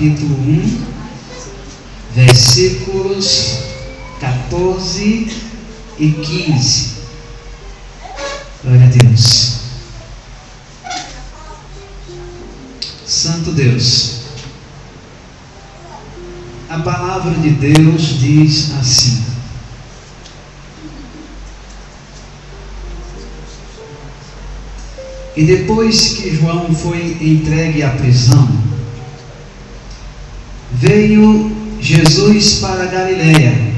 capítulo 1, versículos 14 e 15. Glória a Deus. Santo Deus. A palavra de Deus diz assim: e depois que João foi entregue à prisão, veio Jesus para a Galileia,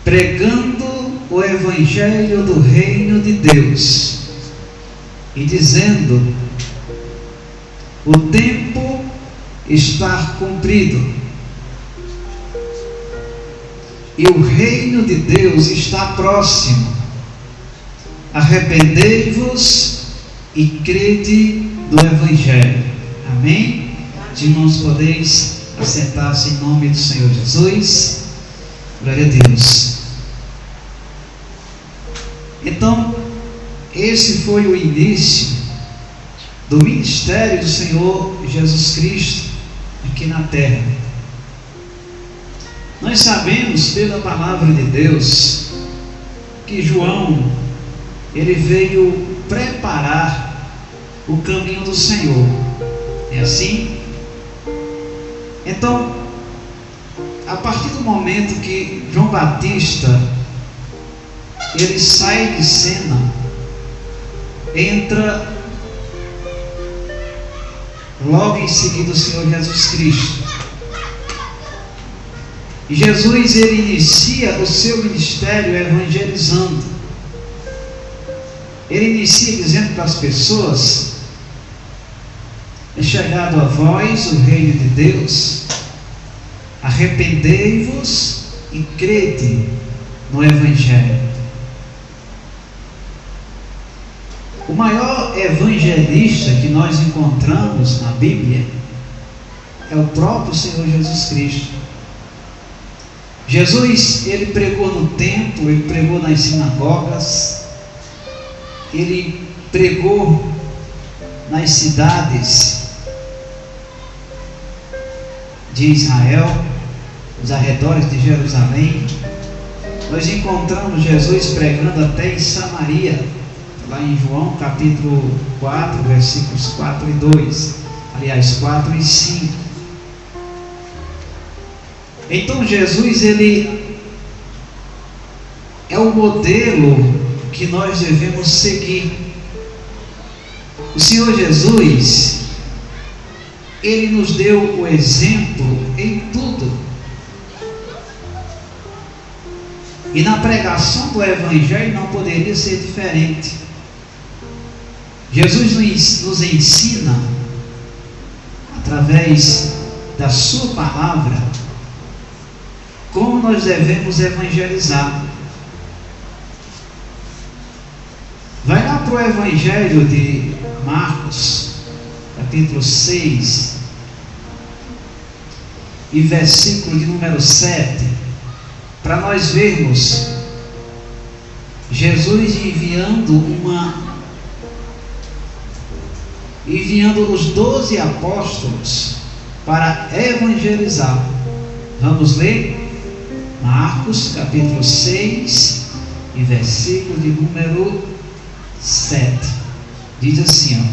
pregando o evangelho do reino de Deus e dizendo: o tempo está cumprido e o reino de Deus está próximo. Arrependei-vos e crede do evangelho. Amém? Irmãos, podeis assentar-se em nome do Senhor Jesus. Glória a Deus. Então, esse foi o início do ministério do Senhor Jesus Cristo aqui na terra. Nós sabemos pela palavra de Deus que João, ele veio preparar o caminho do Senhor. É assim? Então, a partir do momento que João Batista ele sai de cena, entra logo em seguida o Senhor Jesus Cristo. E Jesus, ele inicia o seu ministério evangelizando. Ele inicia dizendo para as pessoas: é chegado a vós o reino de Deus, arrependei-vos e crede no evangelho. O maior evangelista que nós encontramos na Bíblia é o próprio Senhor Jesus Cristo. Jesus, ele pregou no templo, ele pregou nas sinagogas, ele pregou nas cidades de Israel, nos arredores de Jerusalém. Nós encontramos Jesus pregando até em Samaria, lá em João capítulo 4, versículos 4 e 2, aliás 4 e 5. Então Jesus, ele é o modelo que nós devemos seguir. O Senhor Jesus, ele nos deu o exemplo em tudo. E na pregação do evangelho não poderia ser diferente. Jesus nos ensina, através da sua palavra, como nós devemos evangelizar. Vai lá para o evangelho de Marcos, capítulo 6, e versículo de número 7, para nós vermos Jesus enviando os 12 apóstolos para evangelizar. Vamos ler? Marcos capítulo 6 e versículo de número 7. Diz assim,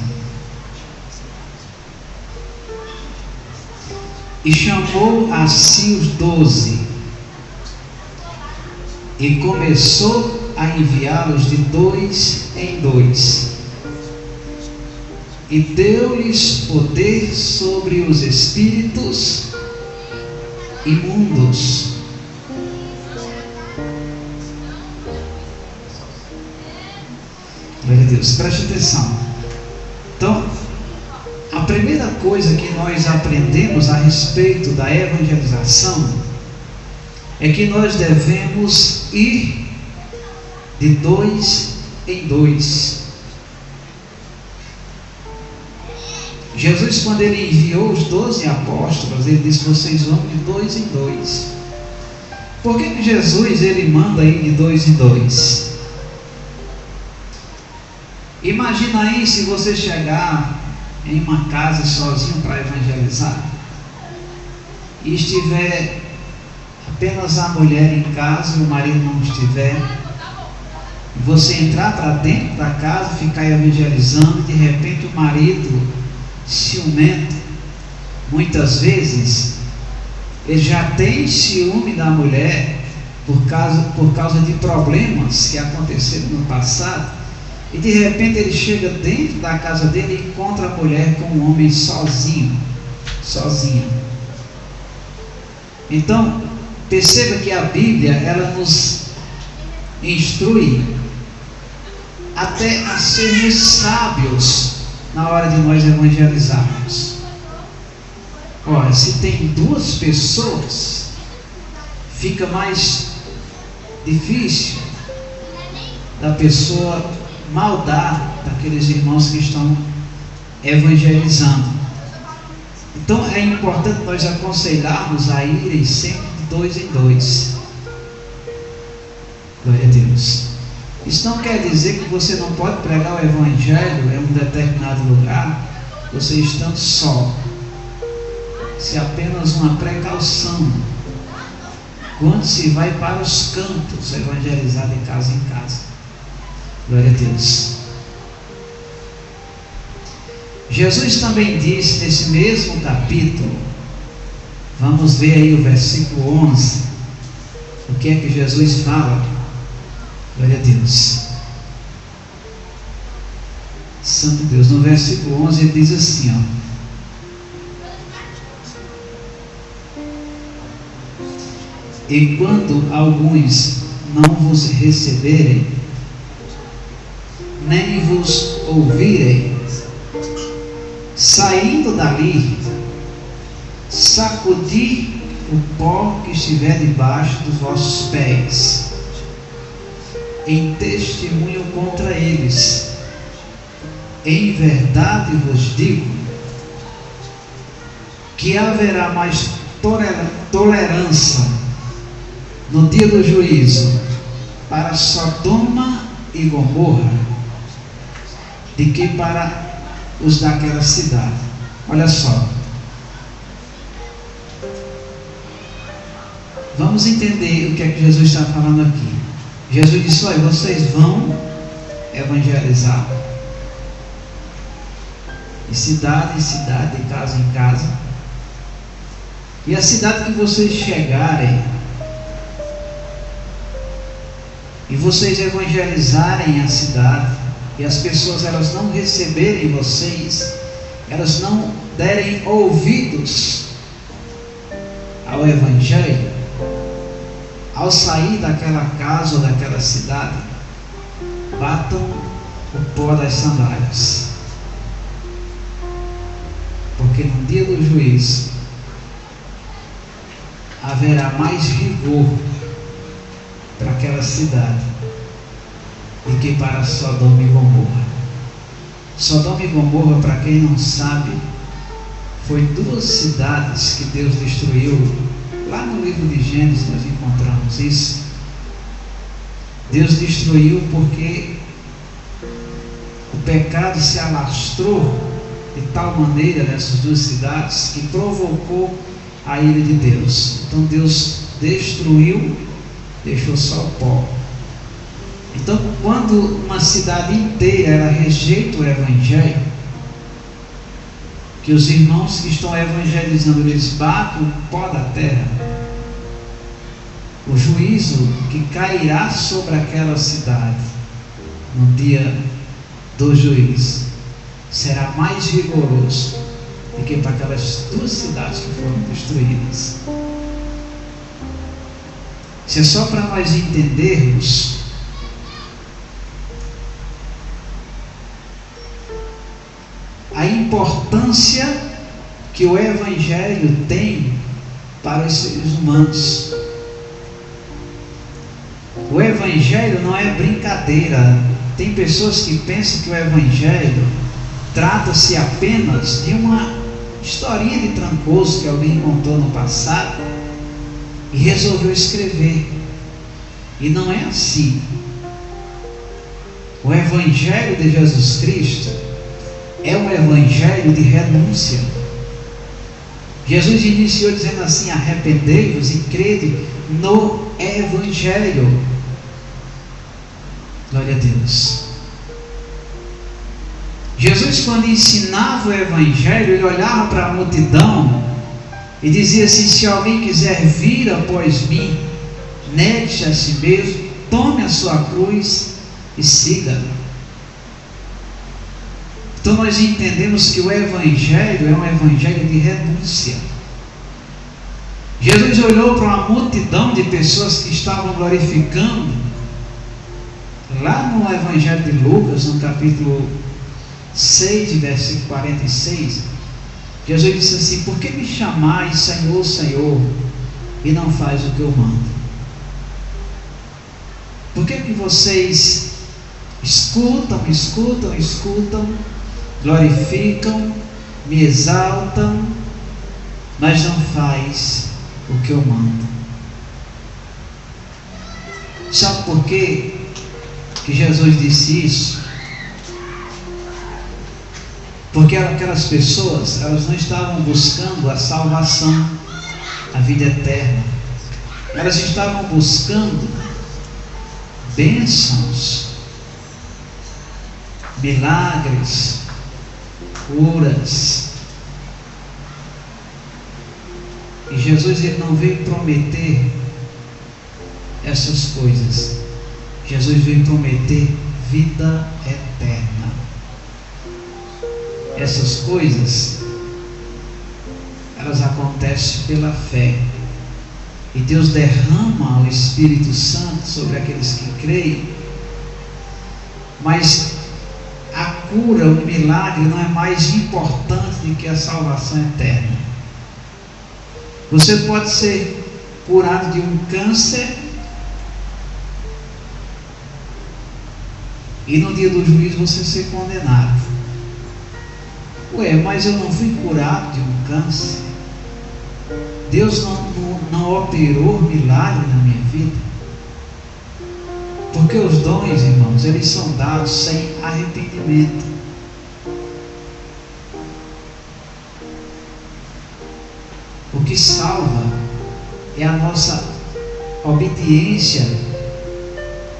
e chamou a si os 12 e começou a enviá-los de 2 em 2, e deu-lhes poder sobre os espíritos imundos. Glória a Deus, preste atenção. Então, a primeira coisa que nós aprendemos a respeito da evangelização é que nós devemos ir de 2 em 2. Jesus, quando ele enviou os 12 apóstolos, ele disse: vocês vão de 2 em 2. Por que Jesus, ele manda ir de 2 em 2? Imagina aí se você chegar em uma casa sozinho para evangelizar. e estiver apenas a mulher em casa e o marido não estiver, e você entrar para dentro da casa, ficar evangelizando, e de repente o marido ciumento, muitas vezes ele já tem ciúme da mulher por causa de problemas que aconteceram no passado, e de repente ele chega dentro da casa dele e encontra a mulher com um homem sozinha. Então, perceba que a Bíblia, ela nos instrui até a sermos sábios na hora de nós evangelizarmos. Olha, se tem duas pessoas, fica mais difícil da pessoa maldar daqueles irmãos que estão evangelizando. Então é importante nós aconselharmos a irem sempre de 2 em 2. Glória a Deus. Isso não quer dizer que você não pode pregar o evangelho em um determinado lugar, você estando só. Isso é apenas uma precaução quando se vai para os campos evangelizar de casa em casa. Glória a Deus. Jesus também disse nesse mesmo capítulo, vamos ver aí o versículo 11, o que é que Jesus fala. Glória a Deus. Santo Deus. No versículo 11 ele diz assim, ó: e quando alguns não vos receberem, nem vos ouvirem, saindo dali, sacudi o pó que estiver debaixo dos vossos pés, em testemunho contra eles. Em verdade vos digo que haverá mais tolerância no dia do juízo para Sodoma e Gomorra do que para os daquela cidade. Olha só, vamos entender o que é que Jesus está falando aqui. Jesus disse: olha, vocês vão evangelizar de cidade em cidade, de casa em casa, e a cidade que vocês chegarem e vocês evangelizarem a cidade, e as pessoas elas não receberem vocês, elas não derem ouvidos ao evangelho, ao sair daquela casa ou daquela cidade, batam o pó das sandálias, porque no dia do juízo haverá mais rigor para aquela cidade do que para Sodoma e Gomorra. Sodoma e Gomorra, para quem não sabe, foi 2 cidades que Deus destruiu. Lá no livro de Gênesis nós encontramos isso. Deus destruiu porque o pecado se alastrou de tal maneira nessas 2 cidades que provocou a ira de Deus. Então Deus destruiu, deixou só o pó. Então, quando uma cidade inteira ela rejeita o evangelho, que os irmãos que estão evangelizando eles batem o pó da terra, o juízo que cairá sobre aquela cidade no dia do juízo será mais rigoroso do que para aquelas 2 cidades que foram destruídas. Isso é só para nós entendermos a importância que o evangelho tem para os seres humanos. O evangelho não é brincadeira. Tem pessoas que pensam que o evangelho trata-se apenas de uma historinha de Trancoso que alguém contou no passado e resolveu escrever. E não é assim. O evangelho de Jesus Cristo é um evangelho de renúncia. Jesus iniciou dizendo assim: arrependei-vos e crede no Evangelho. Glória a Deus. Jesus, quando ensinava o Evangelho, ele olhava para a multidão e dizia assim: se alguém quiser vir após mim, negue-se a si mesmo, tome a sua cruz e siga-me. Então nós entendemos que o Evangelho é um Evangelho de renúncia. Jesus olhou para uma multidão de pessoas que estavam glorificando. Lá no Evangelho de Lucas, no capítulo 6, versículo 46, Jesus disse assim: por que me chamais Senhor, Senhor, e não faz o que eu mando? Por que vocês escutam, glorificam, me exaltam, mas não faz o que eu mando? Sabe por quê que Jesus disse isso? Porque aquelas pessoas, elas não estavam buscando a salvação, a vida eterna. Elas estavam buscando bênçãos, milagres, curas. E Jesus, ele não veio prometer essas coisas. Jesus veio prometer vida eterna. Essas coisas, elas acontecem pela fé. E Deus derrama o Espírito Santo sobre aqueles que creem. Mas a cura, o milagre não é mais importante do que a salvação eterna. Você pode ser curado de um câncer e no dia do juízo você ser condenado. Mas eu não fui curado de um câncer. Deus não operou milagre na minha vida. Porque os dons, irmãos, eles são dados sem arrependimento. O que salva é a nossa obediência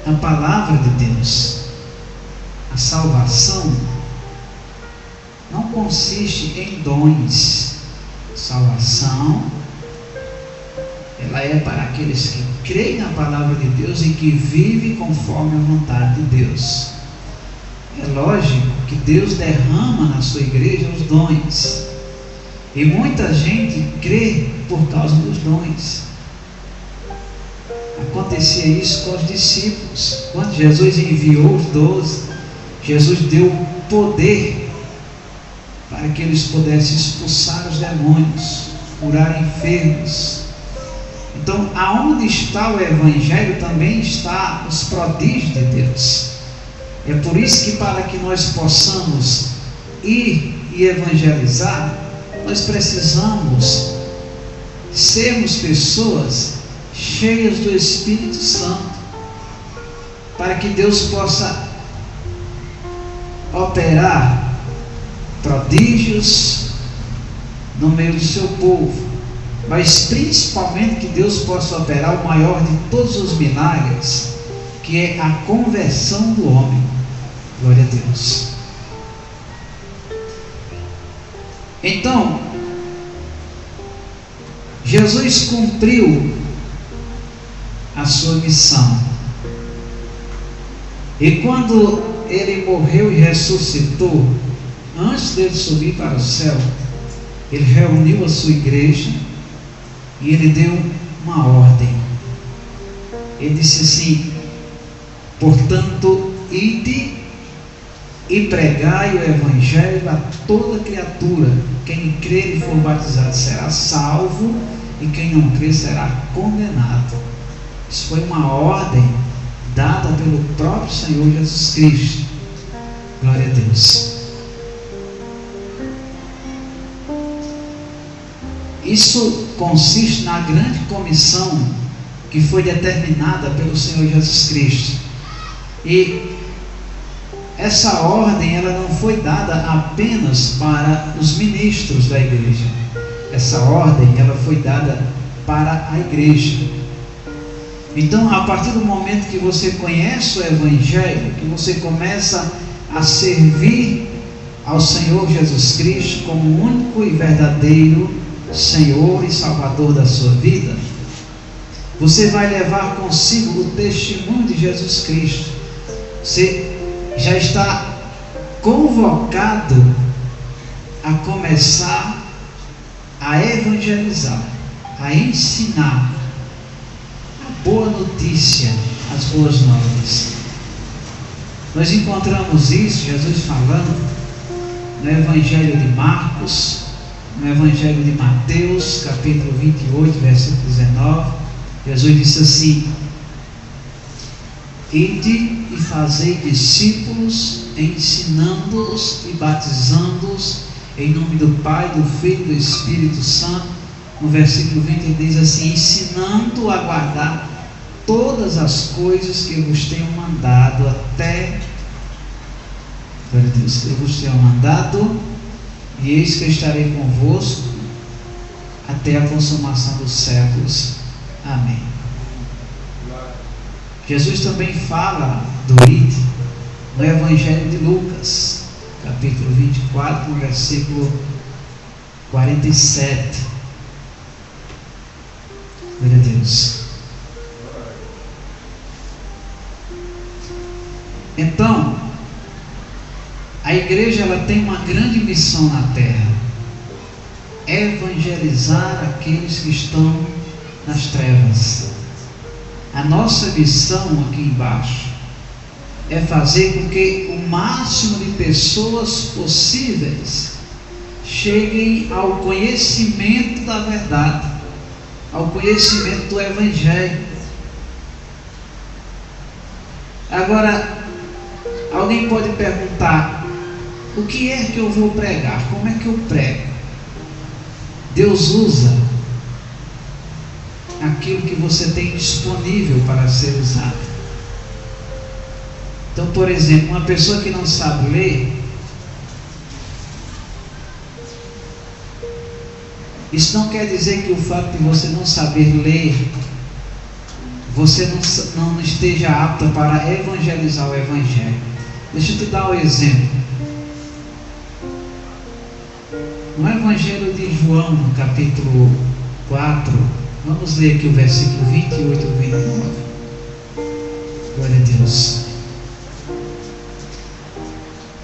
à palavra de Deus. A salvação não consiste em dons. Salvação, ela é para aqueles que creem na palavra de Deus e que vivem conforme a vontade de Deus. É lógico que Deus derrama na sua igreja os dons. E muita gente crê por causa dos dons. Acontecia isso com os discípulos. Quando Jesus enviou os 12, Jesus deu poder para que eles pudessem expulsar os demônios, curar enfermos. Então, aonde está o Evangelho, também está os prodígios de Deus. É por isso que, para que nós possamos ir e evangelizar, nós precisamos sermos pessoas cheias do Espírito Santo, para que Deus possa operar prodígios no meio do seu povo, mas principalmente que Deus possa operar o maior de todos os milagres, que é a conversão do homem. Glória a Deus. Então, Jesus cumpriu a sua missão, e quando ele morreu e ressuscitou, antes dele subir para o céu, ele reuniu a sua igreja e ele deu uma ordem. Ele disse assim: portanto, ide e pregai o Evangelho a toda criatura. Quem crer e for batizado será salvo, e quem não crer será condenado. Isso foi uma ordem dada pelo próprio Senhor Jesus Cristo. Glória a Deus. Isso consiste na grande comissão que foi determinada pelo Senhor Jesus Cristo. E essa ordem, ela não foi dada apenas para os ministros da igreja, essa ordem, ela foi dada para a igreja. Então, a partir do momento que você conhece o Evangelho, que você começa a servir ao Senhor Jesus Cristo como único e verdadeiro Senhor e Salvador da sua vida, você vai levar consigo o testemunho de Jesus Cristo. Você já está convocado a começar a evangelizar, a ensinar a boa notícia, as boas novas. Nós encontramos isso, Jesus falando no Evangelho de Marcos, no Evangelho de Mateus, capítulo 28, versículo 19. Jesus disse assim: ide e fazei discípulos, ensinando-os e batizando-os em nome do Pai, do Filho e do Espírito Santo. No versículo 20 ele diz assim: ensinando a guardar todas as coisas que eu vos tenho mandado até, glória a Deus, eu vos tenho mandado, e eis que eu estarei convosco até a consumação dos séculos. Amém. Jesus também fala do ide no Evangelho de Lucas, capítulo 24, no versículo 47. Glória a Deus. Então, a igreja ela tem uma grande missão na terra: evangelizar aqueles que estão nas trevas. A nossa missão aqui embaixo é fazer com que o máximo de pessoas possíveis cheguem ao conhecimento da verdade, ao conhecimento do Evangelho. Agora, alguém pode perguntar: o que é que eu vou pregar? Como é que eu prego? Deus usa aquilo que você tem disponível para ser usado. Então, por exemplo, uma pessoa que não sabe ler, isso não quer dizer que o fato de você não saber ler, você não esteja apta para evangelizar o Evangelho. Deixa eu te dar um exemplo. No Evangelho de João, no capítulo 4, vamos ler aqui o versículo 28 e 29. Glória a Deus.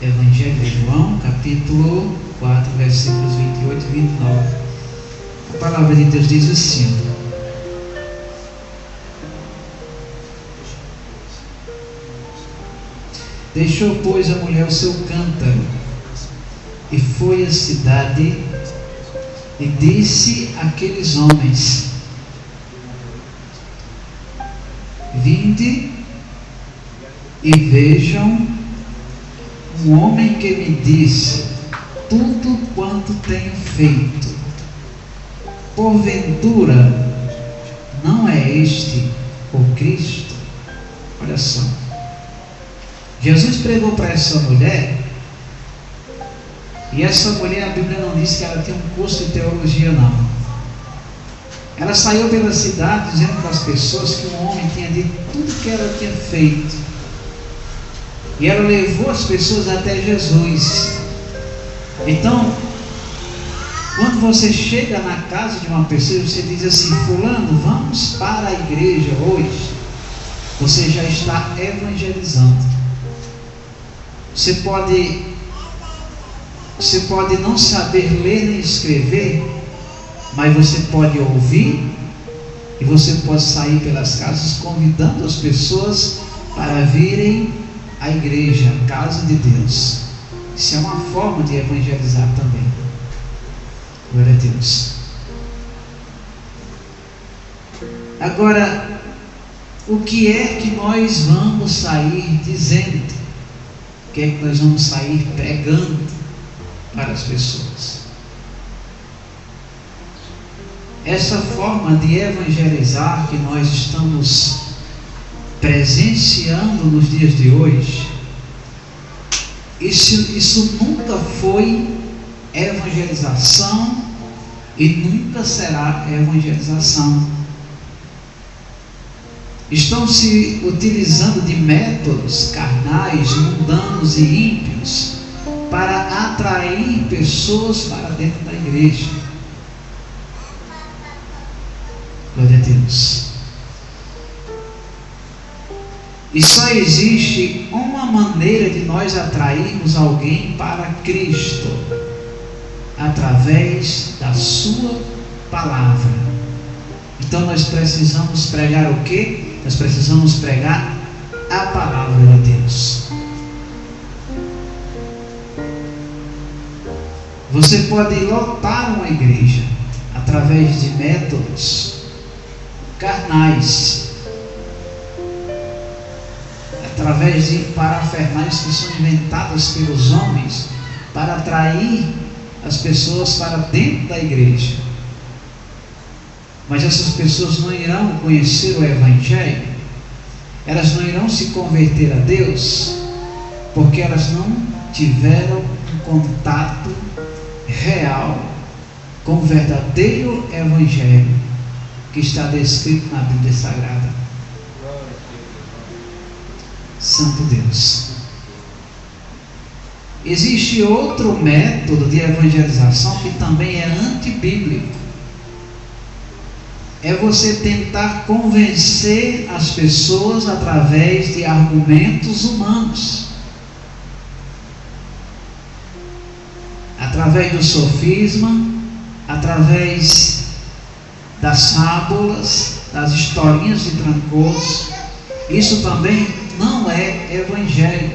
Evangelho de João, capítulo 4, versículos 28 e 29. A palavra de Deus diz assim: deixou, pois, a mulher o seu cântaro, e foi à cidade, e disse àqueles homens: vinde e vejam um homem que me disse tudo quanto tenho feito. Porventura não é este o Cristo? Olha só, Jesus pregou para essa mulher, e essa mulher, a Bíblia não diz que ela tinha um curso de teologia, não. Ela saiu pela cidade dizendo para as pessoas que um homem tinha dito tudo que ela tinha feito, e ela levou as pessoas até Jesus. Então, quando você chega na casa de uma pessoa e você diz assim: fulano, vamos para a igreja hoje, você já está evangelizando. Você pode não saber ler nem escrever, mas você pode ouvir, e você pode sair pelas casas convidando as pessoas para virem à igreja, à casa de Deus. Isso é uma forma de evangelizar também. Glória a Deus. Agora, o que é que nós vamos sair dizendo? O que é que nós vamos sair pregando para as pessoas? Essa forma de evangelizar que nós estamos presenciando nos dias de hoje, isso nunca foi evangelização e nunca será evangelização. Estão se utilizando de métodos carnais, mundanos e ímpios para atrair pessoas para dentro da igreja. Glória a Deus. E só existe uma maneira de nós atrairmos alguém para Cristo: através da sua palavra. Então nós precisamos pregar o quê? Nós precisamos pregar a palavra de Deus. Você pode lotar uma igreja através de métodos carnais, através de parafernais que são inventadas pelos homens para atrair as pessoas para dentro da igreja. Mas essas pessoas não irão conhecer o Evangelho, elas não irão se converter a Deus, porque elas não tiveram um contato real com o verdadeiro Evangelho que está descrito na Bíblia Sagrada. Santo Deus. Existe outro método de evangelização que também é antibíblico. É você tentar convencer as pessoas através de argumentos humanos, através do sofisma, através das fábulas, das historinhas de trancoso. Isso também não é evangelho.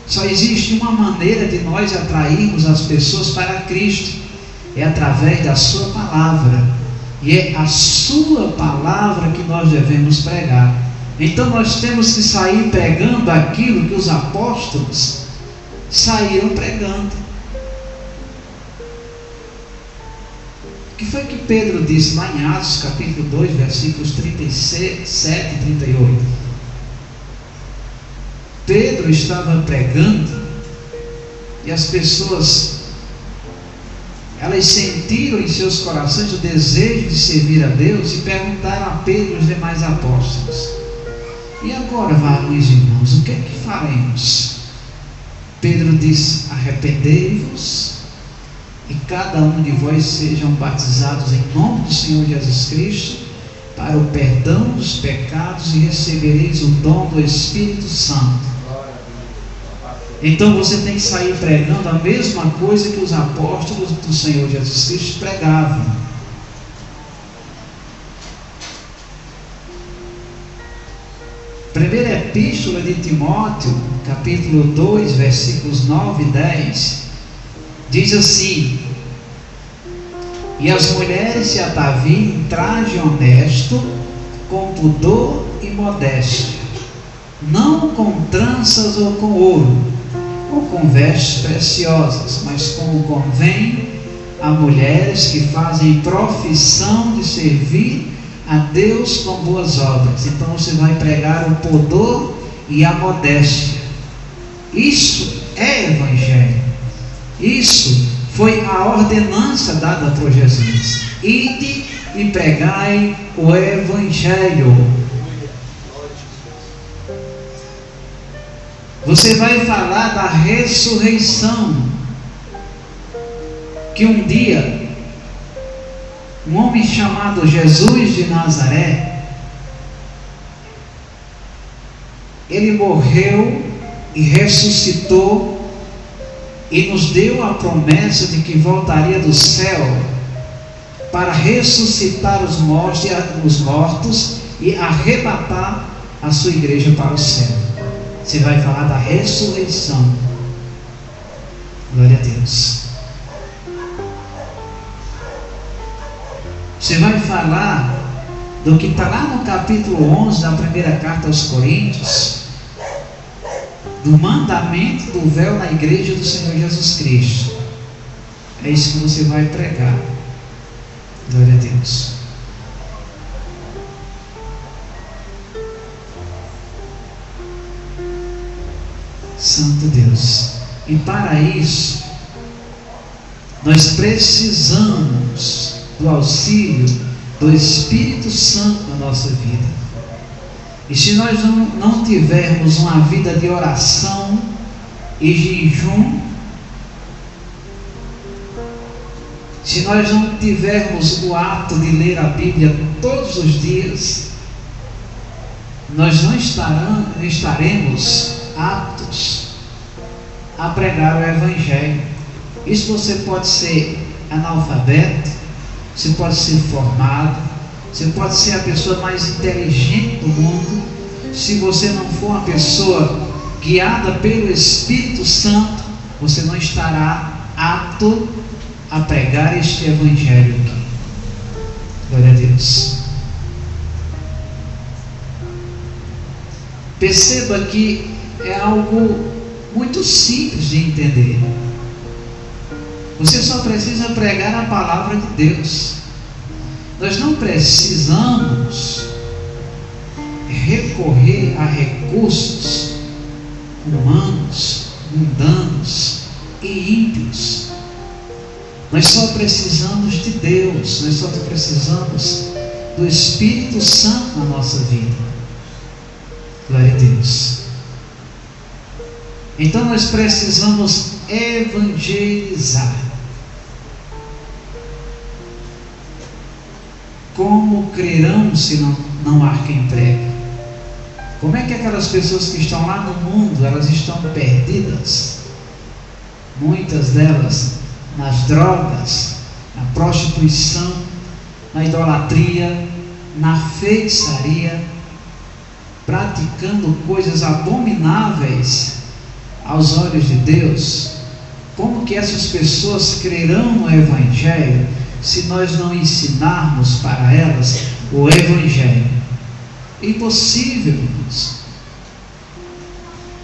Só existe uma maneira de nós atrairmos as pessoas para Cristo: é através da sua palavra. E é a sua palavra que nós devemos pregar. Então nós temos que sair pregando aquilo que os apóstolos saíram pregando. O que foi que Pedro disse lá em Atos capítulo 2, versículos 37 e 38? Pedro estava pregando e as pessoas, elas sentiram em seus corações o desejo de servir a Deus e perguntaram a Pedro e os demais apóstolos: e agora, varões e irmãos, o que é que faremos? Pedro disse: arrependei-vos e cada um de vós sejam batizados em nome do Senhor Jesus Cristo para o perdão dos pecados e recebereis o dom do Espírito Santo. Então você tem que sair pregando a mesma coisa que os apóstolos do Senhor Jesus Cristo pregavam. Primeira Epístola de Timóteo, capítulo 2, versículos 9 e 10, diz assim: e as mulheres se ataviem em traje honesto, com pudor e modéstia, não com tranças ou com ouro, ou com vestes preciosas, mas como convém a mulheres que fazem profissão de servir a Deus com boas obras. Então você vai pregar o pudor e a modéstia. Isso é evangelho. Isso foi a ordenança dada por Jesus: ide e pregai o evangelho. Você vai falar da ressurreição, que um dia um homem chamado Jesus de Nazaré, ele morreu e ressuscitou e nos deu a promessa de que voltaria do céu para ressuscitar os mortos e arrebatar a sua igreja para o céu. Você vai falar da ressurreição. Glória a Deus. Você vai falar do que está lá no capítulo 11 da primeira carta aos Coríntios, do mandamento do véu na igreja do Senhor Jesus Cristo. É isso que você vai pregar. Glória a Deus. Santo Deus. E para isso, Nós precisamos do auxílio do Espírito Santo na nossa vida. E se nós não tivermos uma vida de oração e jejum, se nós não tivermos o ato de ler a Bíblia todos os dias, nós não estaremos aptos a pregar o Evangelho. Isso você pode ser analfabeto, você pode ser formado, você pode ser a pessoa mais inteligente do mundo. Se você não for uma pessoa guiada pelo Espírito Santo, você não estará apto a pregar este Evangelho aqui. Glória a Deus. Perceba que é algo muito simples de entender. Você só precisa pregar a palavra de Deus. Nós não precisamos recorrer a recursos humanos, mundanos e ímpios. Nós só precisamos de Deus, nós só precisamos do Espírito Santo na nossa vida. Glória a Deus. Então nós precisamos evangelizar. Como crerão se não há quem pregue? Como é que aquelas pessoas que estão lá no mundo, elas estão perdidas? Muitas delas nas drogas, na prostituição, na idolatria, na feitiçaria, praticando coisas abomináveis aos olhos de Deus. Como que essas pessoas crerão no Evangelho se nós não ensinarmos para elas o Evangelho? Impossível, irmãos.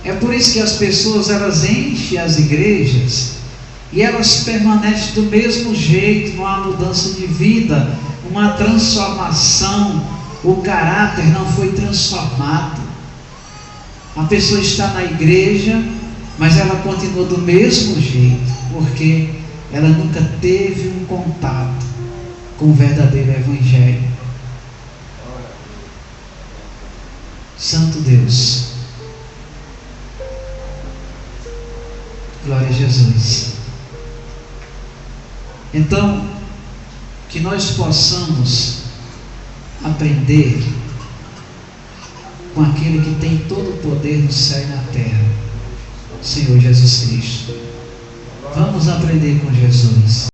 É por isso que as pessoas, elas enchem as igrejas e elas permanecem do mesmo jeito. Não há mudança de vida, uma transformação. O caráter não foi transformado. A pessoa está na igreja, mas ela continua do mesmo jeito, porque ela nunca teve um contato com o verdadeiro Evangelho. Santo Deus. Glória a Jesus. Então, que nós possamos aprender com aquele que tem todo o poder no céu e na terra, Senhor Jesus Cristo. Vamos aprender com Jesus.